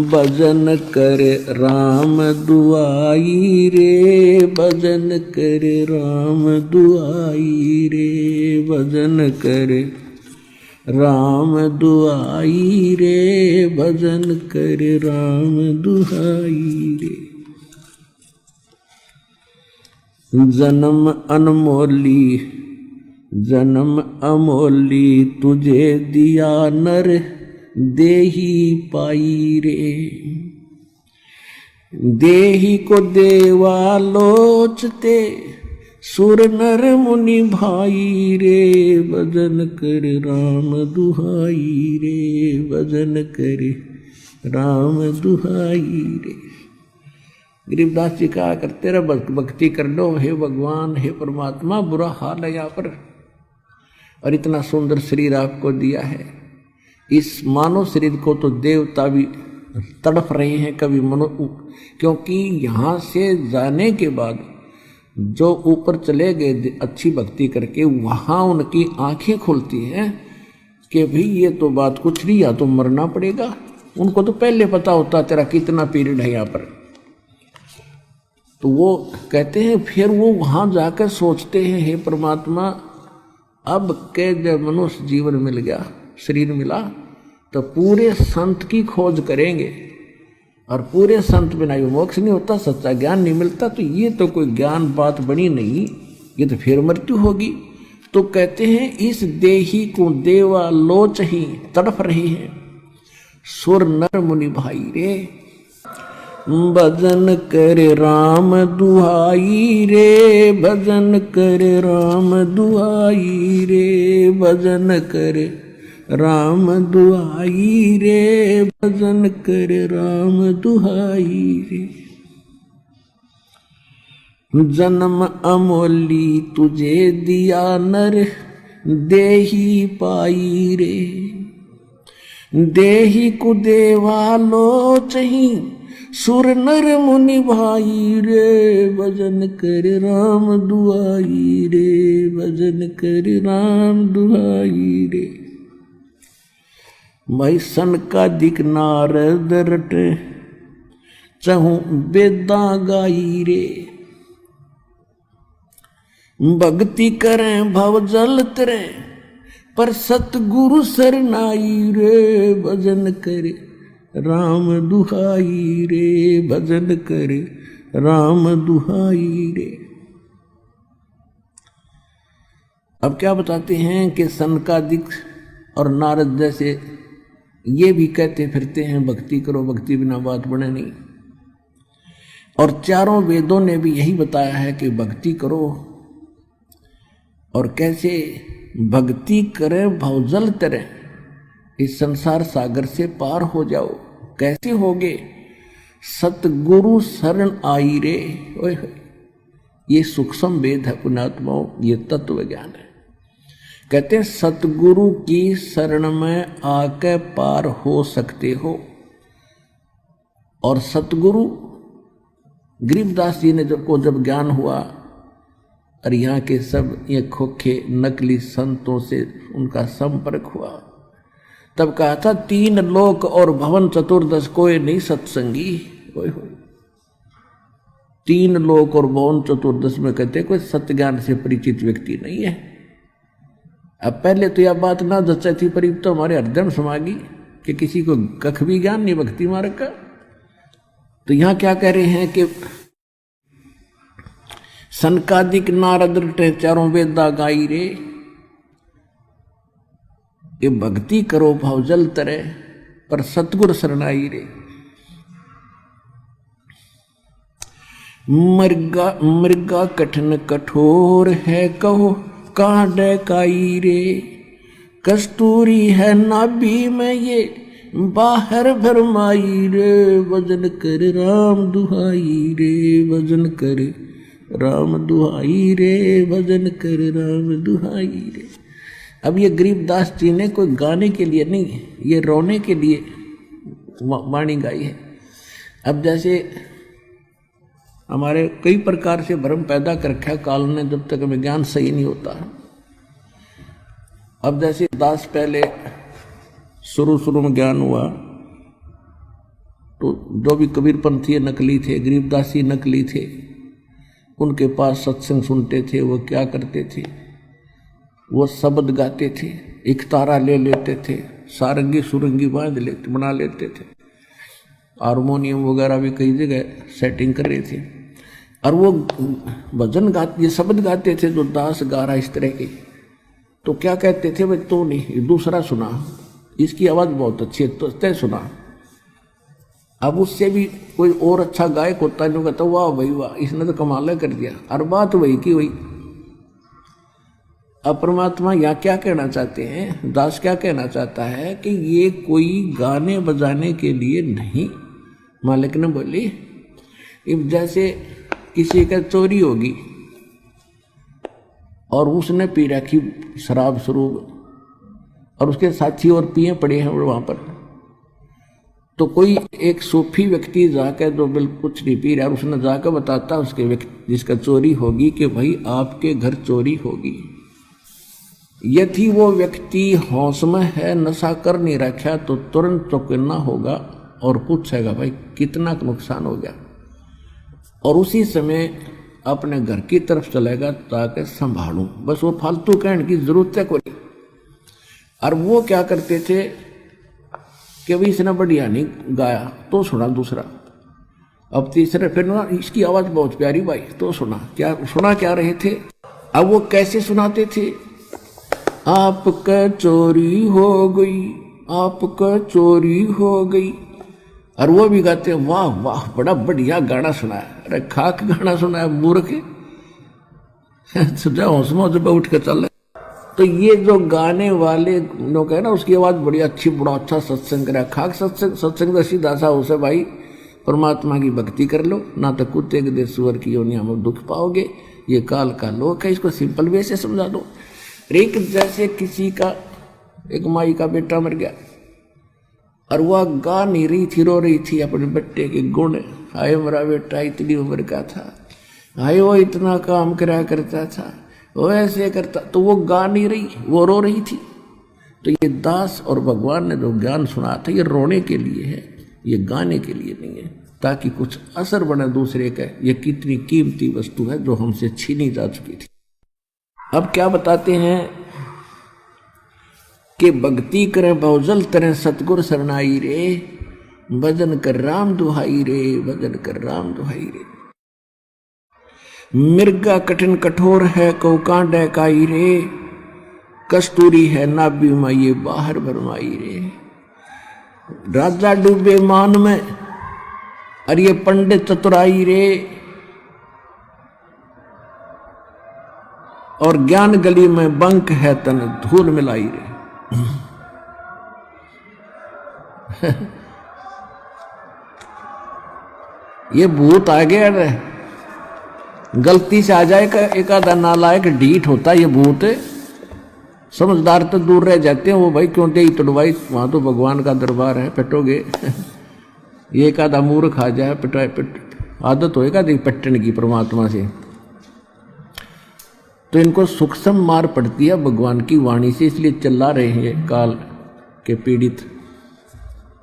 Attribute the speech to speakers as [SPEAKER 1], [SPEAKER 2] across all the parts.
[SPEAKER 1] भजन कर राम दुआई रे, भजन कर राम दुआई रे, भजन कर राम दुआई रे, भजन कर राम दुआई रे। जन्म अनमोली जन्म अमोली, तुझे दिया नर देही पाई रे, देही को देवा लोचते, सुर नर मुनि भाई रे, भजन कर राम दुहाई रे, भजन कर राम दुहाई रे। गरीबदास जी कहा करते रहे भक्ति कर लो, हे भगवान हे परमात्मा, बुरा हाल है यहाँ पर, और इतना सुंदर शरीर आपको दिया है। इस मानव शरीर को तो देवता भी तड़प रहे हैं कभी मनो, क्योंकि यहाँ से जाने के बाद जो ऊपर चले गए अच्छी भक्ति करके, वहाँ उनकी आंखें खुलती हैं कि भाई ये तो बात कुछ नहीं, या तो मरना पड़ेगा। उनको तो पहले पता होता तेरा कितना पीरियड है यहाँ पर। तो वो कहते हैं फिर वो वहाँ जाकर सोचते हैं, हे परमात्मा, अब के जब मनुष्य जीवन मिल गया, शरीर मिला, तो पूरे संत की खोज करेंगे, और पूरे संत बिना ये मोक्ष नहीं होता, सच्चा ज्ञान नहीं मिलता। तो ये तो कोई ज्ञान बात बनी नहीं, ये तो फिर मृत्यु होगी। तो कहते हैं इस देही को देवा लोच ही तड़प रहे हैं, सुर नर मुनि भाई रे, भजन कर राम दुहाई रे, भजन कर राम दुहाई रे, भजन कर राम दुहाई रे, भजन कर राम दुहाई रे। जन्म अमोली तुझे दिया नर देही पाई रे, देही को देवा लोचही, सुर नर मुनि भाई रे, भजन कर राम दुआई रे, भजन कर राम दुआई रे। भाई सन का दिक नारद रट, चहु बेदा गाई रे, भक्ति करें भव जल तरे, पर सतगुरु सरनाई रे, भजन करे राम दुहाई रे, भजन करे राम दुहाई रे। अब क्या बताते हैं कि सनकादिक और नारद जैसे ये भी कहते फिरते हैं भक्ति करो, भक्ति बिना बात बने नहीं। और चारों वेदों ने भी यही बताया है कि भक्ति करो, और कैसे भक्ति करें भवजल तरें, इस संसार सागर से पार हो जाओ। कैसे होगे? सतगुरु शरण आई रे। ओए ये सूक्ष्म वेद है पुण्यात्माओं, ये तत्व ज्ञान है। कहते हैं सतगुरु की शरण में आके पार हो सकते हो। और सतगुरु गरीबदास जी ने जब ज्ञान हुआ और यहाँ के सब ये खोखे नकली संतों से उनका संपर्क हुआ, तब कहा था 3 लोक और भवन चतुर्दश कोई नहीं सत्संगी। ओए हो 3 लोक और भवन चतुर्दश में कहते कोई सत्य ज्ञान से परिचित व्यक्ति नहीं है। अब पहले तो यह बात ना जच्चा थी, पर तो हमारे हृदय में समा गई कि किसी को कख भी ज्ञान नहीं भक्ति मार्ग का। तो यहां क्या कह रहे हैं कि सनकादिक नारद रटे चारों वेदा गाई रे, ये भक्ति करो भावजल तरे, पर सतगुर शरणाई रे। मृगा कठिन कठोर है कहो कांडे काई रे, कस्तूरी है नाभि में ये बाहर भरमाई रे, भजन कर राम दुहाई रे, भजन कर राम दुहाई रे, भजन कर राम दुहाई रे। अब ये गरीबदास जी ने कोई गाने के लिए नहीं, ये रोने के लिए वाणी गाई है। अब जैसे हमारे कई प्रकार से भ्रम पैदा कर रखा है काल ने, जब तक हमें ज्ञान सही नहीं होता। अब जैसे दास पहले शुरू शुरू में ज्ञान हुआ तो जो भी कबीरपंथी नकली थे, गरीबदासी नकली थे, उनके पास सत्संग सुनते थे। वो क्या करते थे, वो शब्द गाते थे, एक तारा ले लेते थे, सारंगी सुरंगी बांध लेते बना लेते थे, हारमोनियम वगैरह भी कई जगह सेटिंग कर रहे थे। और वो भजन गाते, ये शब्द गाते थे जो दास गा रहा इस तरह के, तो क्या कहते थे, भाई तो नहीं, दूसरा सुना, इसकी आवाज़ बहुत अच्छी है तो तय सुना। अब उससे भी कोई और अच्छा गायक होता नहीं, कहता वाह भाई वाह, इसने तो कमाल कर दिया। और बात वही की वही। अब परमात्मा यहाँ क्या कहना चाहते हैं, दास क्या कहना चाहता है कि ये कोई गाने बजाने के लिए नहीं। मालिक ने बोली, जैसे किसी का चोरी होगी और उसने पी रखी शराब शरूब और उसके साथी और पिए पड़े हैं वहां पर, तो कोई एक सूफी व्यक्ति जाकर जो बिल्कुल कुछ नहीं पी रहा, उसने जाकर बताता उसके व्यक्ति जिसका चोरी होगी कि भाई आपके घर चोरी होगी। यदि वो व्यक्ति होश में है, नशा कर नहीं रखा, तो तुरंत चौकन्ना होगा और पूछेगा भाई कितना नुकसान हो गया, और उसी समय अपने घर की तरफ चलेगा ताकि संभालूं। बस वो फालतू कहने की जरूरत है कोई। और वो क्या करते थे कि भाई इसने बढ़िया नहीं गाया तो सुना दूसरा, अब तीसरे फिर ना इसकी आवाज बहुत प्यारी भाई तो सुना क्या रहे थे। अब वो कैसे सुनाते थे, आपका चोरी हो गई, आपका चोरी हो गई, और वो भी गाते वाह वाह बड़ा बढ़िया गाना सुनाया। अरे खाक गाना सुनाया मूर्ख सुझा हौसमा जब उठ के चल। तो ये जो गाने वाले लोग है ना, उसकी आवाज बड़ी अच्छी, बड़ा अच्छा सत्संग करा। खाक सत्संग सीधा सा उसे भाई परमात्मा की भक्ति कर लो, ना तो कुत्ते के दे सुअर की योनिया में दुख पाओगे, ये काल का लोक है। इसको सिंपल वे से समझा दो। एक जैसे किसी का एक माई का बेटा मर गया और वह गा नहीं रही थी, रो रही थी अपने बेटे के गुण, हाय मेरा बेटा इतनी उम्र का था, हाय वो इतना काम करा करता था, वो ऐसे करता, तो वो गा नहीं रही, वो रो रही थी। तो ये दास और भगवान ने जो ज्ञान सुना था, ये रोने के लिए है, ये गाने के लिए नहीं है, ताकि कुछ असर बने दूसरे का। ये कितनी कीमती वस्तु है जो हमसे छीनी जा चुकी थी। अब क्या बताते हैं कि भक्ति करें बहुजल तरह सतगुर शरणाई रे, भजन कर राम दुहाई रे, भजन कर राम दुहाई रे। मिर्गा कठिन कठोर है कौ कांडे काई रे, कस्तूरी है नाभि में ये बाहर भरमाई रे। राजा डूबे मान में और ये पंडित चतुराई रे, और ज्ञान गली में बंक है तन धूल मिलाई रे। ये भूत आ गया रे, गलती से आ जाए एक आधा नालायक ढीठ होता है ये भूत। समझदार तो दूर रह जाते हैं, वो भाई क्यों दे तड़वाई, वहां तो भगवान का दरबार है, पिटोगे। ये एक आधा मूर्ख आ जाए आदत होएगा देख पट्टन की परमात्मा से, तो इनको सूक्ष्म मार पड़ती है भगवान की वाणी से, इसलिए चिल्ला रहे हैं काल के पीड़ित।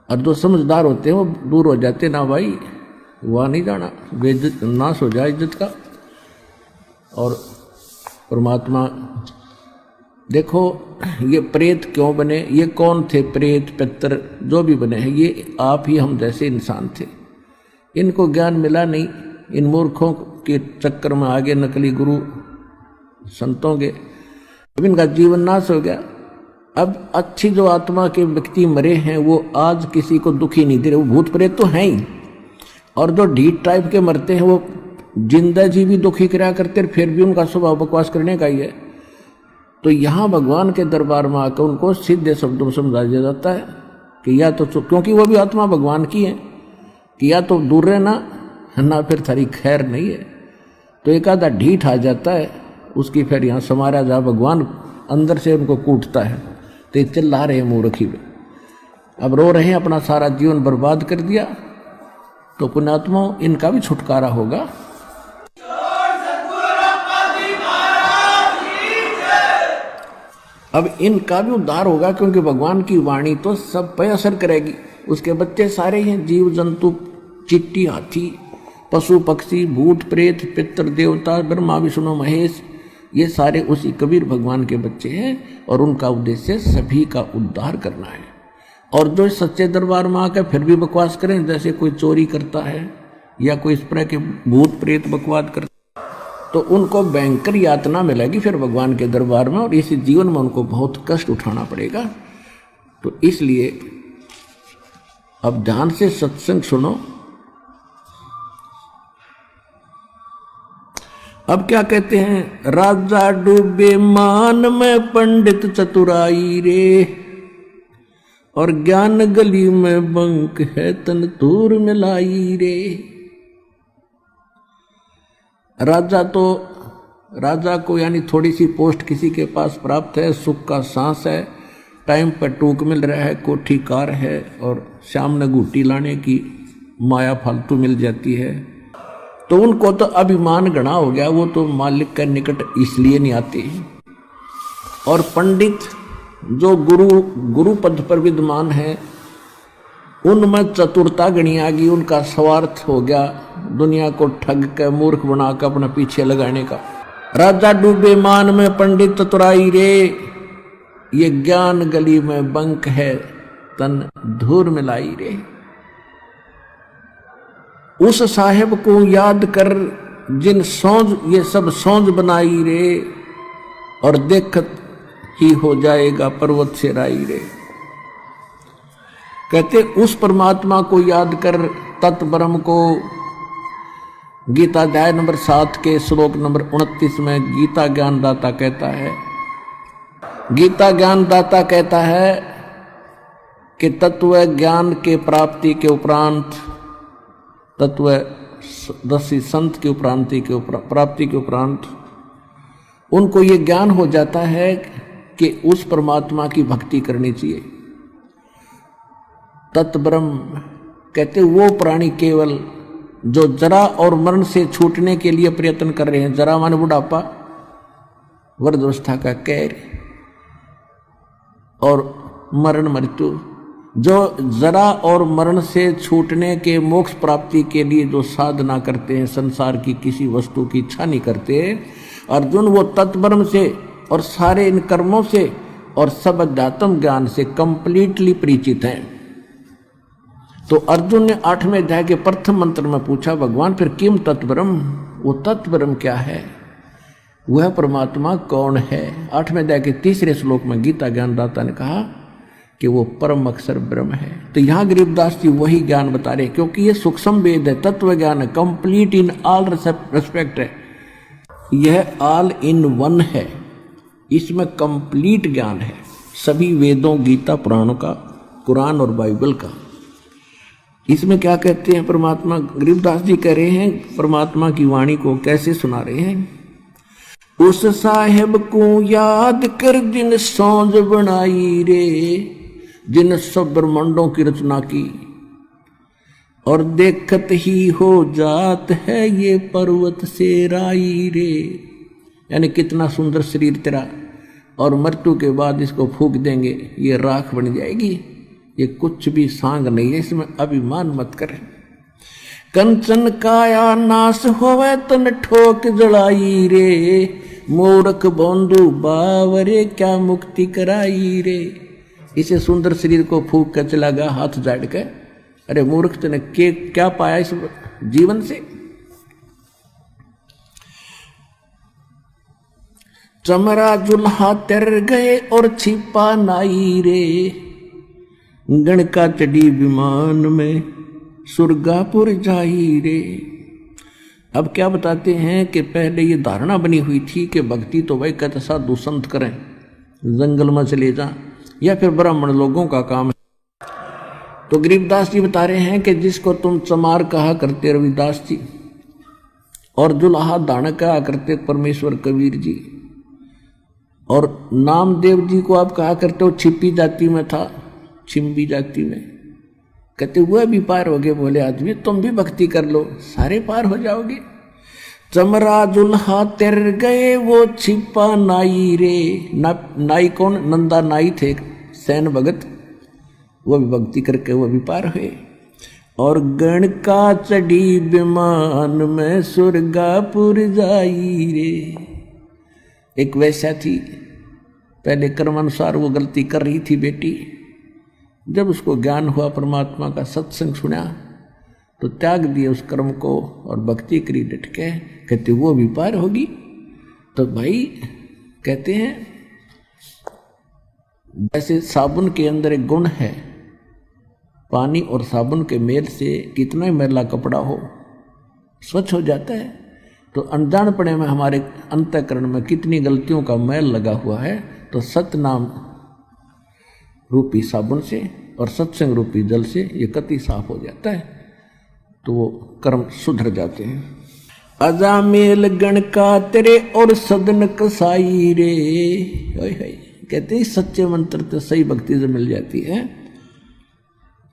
[SPEAKER 1] और जो समझदार होते हैं वो दूर हो जाते, ना भाई वहाँ नहीं जाना, बेइज्जत नाश हो जाए इज्जत का। और परमात्मा देखो ये प्रेत क्यों बने, ये कौन थे प्रेत पितर जो भी बने हैं, ये आप ही हम जैसे इंसान थे। इनको ज्ञान मिला नहीं, इन मूर्खों के चक्कर में आगे नकली गुरु संतों के, अब इनका जीवन नाश हो गया। अब अच्छी जो आत्मा के व्यक्ति मरे हैं वो आज किसी को दुखी नहीं दे रहे, वो भूत प्रेत तो हैं ही, और जो ढीठ टाइप के मरते हैं वो जिंदा जी भी दुखी करा करते, फिर भी उनका स्वभाव बकवास करने का ही है। तो यहाँ भगवान के दरबार में आकर उनको सीधे शब्दों में समझा दिया जाता है कि या तो क्योंकि वो भी आत्मा भगवान की है, कि या तो दूर रहना ना फिर थारी खैर नहीं है। तो एक आधा ढीठ आ जाता है, उसकी फिर यहाँ समारा जा भगवान अंदर से उनको कूटता है। तो ये चिल्ला रहे मूर्खी में, अब रो रहे हैं, अपना सारा जीवन बर्बाद कर दिया, तो पुण्यात्मा इनका भी छुटकारा होगा। अब इनका भी उद्धार होगा, क्योंकि भगवान की वाणी तो सब पे असर करेगी। उसके बच्चे सारे हैं जीव जंतु, चिट्टी, हाथी, पशु पक्षी, भूत प्रेत, पितर देवता, ब्रह्मा विष्णु महेश, ये सारे उसी कबीर भगवान के बच्चे हैं और उनका उद्देश्य सभी का उद्धार करना है। और जो सच्चे दरबार में आकर फिर भी बकवास करें, जैसे कोई चोरी करता है या कोई इस तरह के भूत प्रेत बकवास करता, तो उनको भयंकर यातना मिलेगी फिर भगवान के दरबार में, और इसी जीवन में उनको बहुत कष्ट उठाना पड़ेगा। तो इसलिए अब ध्यान से सत्संग सुनो। अब क्या कहते हैं, राजा डूबे मान में पंडित चतुराई रे, और ज्ञान गली में बंक है तन दूर मिलाई रे। राजा को यानी थोड़ी सी पोस्ट किसी के पास प्राप्त है, सुख का सांस है, टाइम पर टूक मिल रहा है, कोठी कार है, और शाम ने घूटी लाने की माया फालतू मिल जाती है, तो उनको तो अभिमान गणा हो गया, वो तो मालिक के निकट इसलिए नहीं आते। और पंडित जो गुरु पद पर विद्यमान है, उनमें चतुरता गणी आ गई, उनका स्वार्थ हो गया दुनिया को ठग कर मूर्ख बनाकर अपना पीछे लगाने का। राजा डूबे मान में पंडित चतुराई रे, ये ज्ञान गली में बंक है तन धूर मिलाई रे। उस साहेब को याद कर जिन सौंज ये सब सौंज बनाई रे, और देखत ही हो जाएगा पर्वत से राई रे। कहते उस परमात्मा को याद कर, तत् ब्रह्म को। गीता अध्याय नंबर 7 के श्लोक नंबर 29 में गीता ज्ञानदाता कहता है, गीता ज्ञानदाता कहता है कि तत्व ज्ञान के प्राप्ति के उपरांत, तत्वदर्शी संत की प्राप्ति के उपरांत उनको ये ज्ञान हो जाता है कि उस परमात्मा की भक्ति करनी चाहिए। तत्ब्रह्म कहते वो प्राणी केवल जो जरा और मरण से छूटने के लिए प्रयत्न कर रहे हैं, जरा माने बुढ़ापा, वृद्धावस्था का कैर, और मरण मृत्यु, जो जरा और मरण से छूटने के मोक्ष प्राप्ति के लिए जो साधना करते हैं, संसार की किसी वस्तु की इच्छा नहीं करते, अर्जुन वो तत्ब्रह्म से और सारे इन कर्मों से और सब अध्यात्म ज्ञान से कंप्लीटली परिचित हैं। तो अर्जुन ने 8वें अध्याय के प्रथम मंत्र में पूछा, भगवान फिर किम तत्ब्रह्म, वो तत्ब्रह्म क्या है, वह परमात्मा कौन है। 8वें अध्याय के 3 श्लोक में गीता ज्ञानदाता ने कहा कि वो परम अक्षर ब्रह्म है। तो यहाँ गरीबदास जी वही ज्ञान बता रहे, क्योंकि ये सूक्ष्म वेद है, तत्व ज्ञान है, कंप्लीट इन ऑल रेस्पेक्ट है, यह ऑल इन वन है, इसमें कंप्लीट ज्ञान है सभी वेदों, गीता, पुराणों का, कुरान और बाइबल का। इसमें क्या कहते हैं परमात्मा, गरीबदास जी कह रहे हैं परमात्मा की वाणी को कैसे सुना रहे हैं, उस साहेब को याद कर जिन सौंज बनाई रे, जिन सब ब्रह्मांडों की रचना की, और देखत ही हो जात है ये पर्वत से राई रे। यानी कितना सुंदर शरीर तेरा, और मृत्यु के बाद इसको फूंक देंगे, ये राख बन जाएगी, ये कुछ भी सांग नहीं है, इसमें अभिमान मत करें। कंचन काया नाश होवे तन ठोक जड़ाई रे, मूर्ख बंधु बावरे क्या मुक्ति कराई रे। इसे सुंदर शरीर को फूंक कर चला गया हाथ जाड़ के, अरे मूर्ख तूने क्या पाया इस जीवन से। चमरा जुल्हा तर गए और छिपा नाई रे, गणका चढ़ी विमान में सुरगापुर जाई रे। अब क्या बताते हैं कि पहले ये धारणा बनी हुई थी कि भक्ति तो वही कहते साधु संत करें, जंगल में चले जा, या फिर ब्राह्मण लोगों का काम है। तो गरीबदास जी बता रहे हैं कि जिसको तुम चमार कहा करते रविदास जी, और जुल्हा दानक कहा करते परमेश्वर कबीर जी, और नामदेव जी को आप कहा करते हो छिपी जाति में था, छिम्बी जाति में, कहते वह भी पार हो गए। बोले आदमी तुम भी भक्ति कर लो, सारे पार हो जाओगे। चमरा जुल्हा तिर गए वो छिपा नाई रे। नाई कौन? नंदा नाई थे सैन भगत, वो भी भक्ति करके वो भी पार हुए। और गण का चढ़ी विमान में सुरगापुर जाई रे। एक वैसा थी, पहले कर्मानुसार वो गलती कर रही थी बेटी, जब उसको ज्ञान हुआ परमात्मा का, सत्संग सुना, तो त्याग दिए उस कर्म को और भक्ति करी डट के। कहते वो भी पार होगी। तो भाई कहते हैं जैसे साबुन के अंदर एक गुण है, पानी और साबुन के मेल से कितना ही मैला कपड़ा हो स्वच्छ हो जाता है। तो अनजानपणे में हमारे अंतःकरण में कितनी गलतियों का मैल लगा हुआ है, तो सतनाम रूपी साबुन से और सत्संग रूपी जल से ये कति साफ हो जाता है, तो वो कर्म सुधर जाते हैं। अजामेल गण का तेरे और सदन कसाई रे। कहते हैं सच्चे मंत्र तो सही भक्ति से मिल जाती है।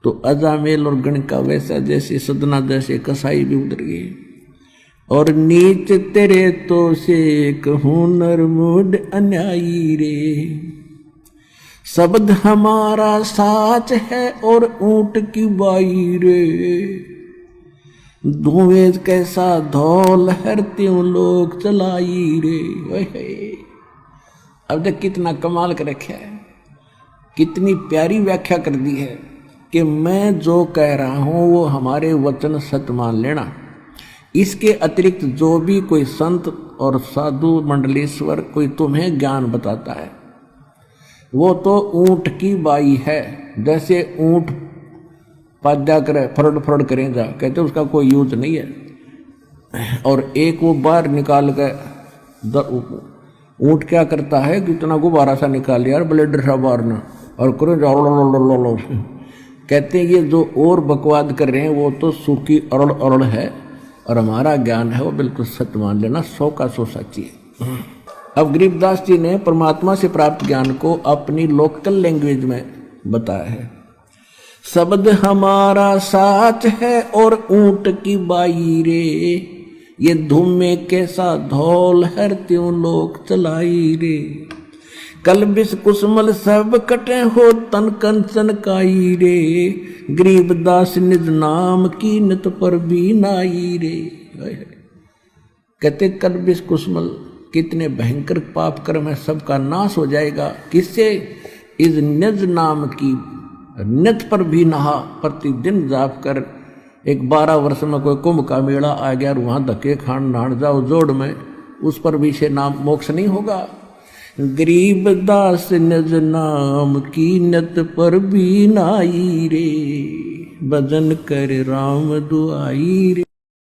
[SPEAKER 1] तो अजामेल और गण का वैसा जैसे सदना जैसे कसाई भी उधर गए। और नीच तेरे तो से कहूँ नरमुड अन्यायी रे। शब्द हमारा साच है और ऊंट की बाई रे। धुएं कैसा धौल हर त्यों लोग चलाई रे। अब तक कितना कमाल कर रखा है, कितनी प्यारी व्याख्या कर दी है कि मैं जो कह रहा हूं वो हमारे वचन सत्य मान लेना। इसके अतिरिक्त जो भी कोई संत और साधु मंडलेश्वर कोई तुम्हें ज्ञान बताता है, वो तो ऊंट की बाई है। जैसे ऊंट पाजा करे, फरड़ फरड़ करें जा, कहते उसका कोई यूज नहीं है। और एक वो बाहर निकाल कर ऊंट क्या करता है कि इतना गुब्बारा सा निकाल लिया ब्लेडर सा बाहर ना और करो जाओ। कहते हैं ये जो और बकवाद कर रहे हैं वो तो सूखी अरड़ अरड़ है, और हमारा ज्ञान है वो बिल्कुल सत्य मान लेना, 100 का 100 सच्ची है। अब गरीबदास जी ने परमात्मा से प्राप्त ज्ञान को अपनी लोकल लैंग्वेज में बताया है। शब्द हमारा साच है और ऊंट की बाई रे। ये धूम में कैसा धौल हर त्यों लोग चलाई रे। कल बिस कुसमल सब कटे हो तन कंचन काई रे। गरीबदास निज नाम की नित पर भी नाई रे। कहते कल बिस कुसमल कितने भयंकर पाप कर्म है, सबका नाश हो जाएगा। किससे? इस निज नाम की नित पर भी नहा, प्रतिदिन जाप कर। एक 12 वर्ष में कोई कुंभ का मेला आ गया और वहां धक्के खान नाड़ जाओ जोड़ में, उस पर भी से नाम मोक्ष नहीं होगा। गरीबदास निज नाम की नित पर भी नाई रे। भजन कर राम दुआई रे।